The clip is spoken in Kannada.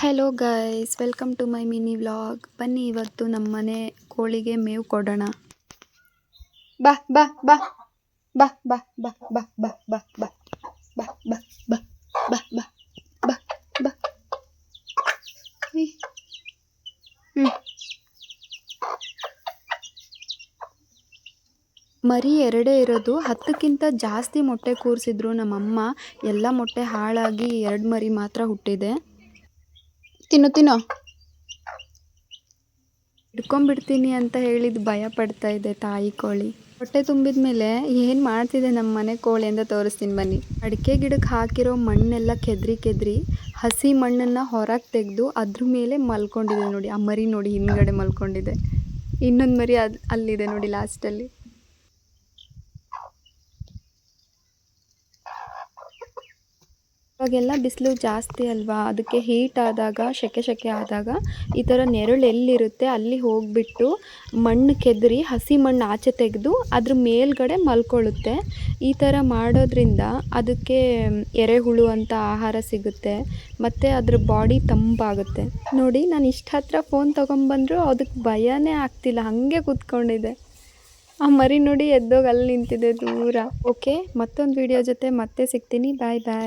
Hello guys, welcome to my mini vlog. ಬನ್ನಿ ಇವತ್ತು ನಮ್ಮನೆ ಕೋಳಿಗೆ ಮೇವು ಕೊಡೋಣ. ಬಾ ಬಾ ಬಾ ಬಾ ಬಾ ಬಾ ಬಾ ಬಾ ಬಾ ಬಾ ಬಾ ಬಾ ಬಾ ಬಾ ಬಾ ಬಾ ಬಾ. ಮರಿ ಎರಡೇ ಇರೋದು, 10ಕ್ಕಿಂತ ಜಾಸ್ತಿ ಮೊಟ್ಟೆ ಕೂರಿಸಿದ್ರು ನಮ್ಮಮ್ಮ. ಎಲ್ಲ ಮೊಟ್ಟೆ ಹಾಳಾಗಿ 2 ಮರಿ ಮಾತ್ರ ಹುಟ್ಟಿದೆ. ತಿನ್ನೋ ಹಿಡ್ಕೊಂಡ್ಬಿಡ್ತೀನಿ ಅಂತ ಹೇಳಿದ್ದು ಭಯ ಪಡ್ತಾ ಇದೆ ತಾಯಿ ಕೋಳಿ. ಹೊಟ್ಟೆ ತುಂಬಿದ ಮೇಲೆ ಏನು ಮಾಡ್ತಿದೆ ನಮ್ಮ ಮನೆ ಕೋಳಿ ಅಂತ ತೋರಿಸ್ತೀನಿ ಬನ್ನಿ. ಅಡಿಕೆ ಗಿಡಕ್ಕೆ ಹಾಕಿರೋ ಮಣ್ಣೆಲ್ಲ ಕೆದ್ರಿ ಹಸಿ ಮಣ್ಣನ್ನು ಹೊರಗೆ ತೆಗೆದು ಅದ್ರ ಮೇಲೆ ಮಲ್ಕೊಂಡಿದೆ ನೋಡಿ. ಆ ಮರಿ ನೋಡಿ ಹಿಂದ್ಗಡೆ ಮಲ್ಕೊಂಡಿದೆ. ಇನ್ನೊಂದು ಮರಿ ಅಲ್ಲಿದೆ ನೋಡಿ ಲಾಸ್ಟಲ್ಲಿ. ಇವಾಗೆಲ್ಲ ಬಿಸಿಲು ಜಾಸ್ತಿ ಅಲ್ವಾ, ಅದಕ್ಕೆ ಹೀಟ್ ಆದಾಗ, ಸೆಕೆ ಆದಾಗ ಈ ಥರ ನೆರಳು ಎಲ್ಲಿರುತ್ತೆ ಅಲ್ಲಿ ಹೋಗಿಬಿಟ್ಟು ಮಣ್ಣು ಕೆದರಿ ಹಸಿ ಮಣ್ಣು ಆಚೆ ತೆಗೆದು ಅದ್ರ ಮೇಲ್ಗಡೆ ಮಲ್ಕೊಳ್ಳುತ್ತೆ. ಈ ಥರ ಮಾಡೋದ್ರಿಂದ ಅದಕ್ಕೆ ಎರೆಹುಳು ಅಂತ ಆಹಾರ ಸಿಗುತ್ತೆ ಮತ್ತು ಅದ್ರ ಬಾಡಿ ತಂಪಾಗುತ್ತೆ. ನೋಡಿ, ನಾನು ಇಷ್ಟು ಹತ್ರ ಫೋನ್ ತೊಗೊಂಬಂದರೂ ಅದಕ್ಕೆ ಭಯನೇ ಆಗ್ತಿಲ್ಲ, ಹಾಗೆ ಕೂತ್ಕೊಂಡಿದೆ. ಆ ಮರಿ ನೋಡಿ ಎದ್ದೋಗಿ ಅಲ್ಲಿ ನಿಂತಿದೆ ದೂರ. ಓಕೆ, ಮತ್ತೊಂದು ವಿಡಿಯೋ ಜೊತೆ ಮತ್ತೆ ಸಿಗ್ತೀನಿ. ಬಾಯ್ ಬಾಯ್.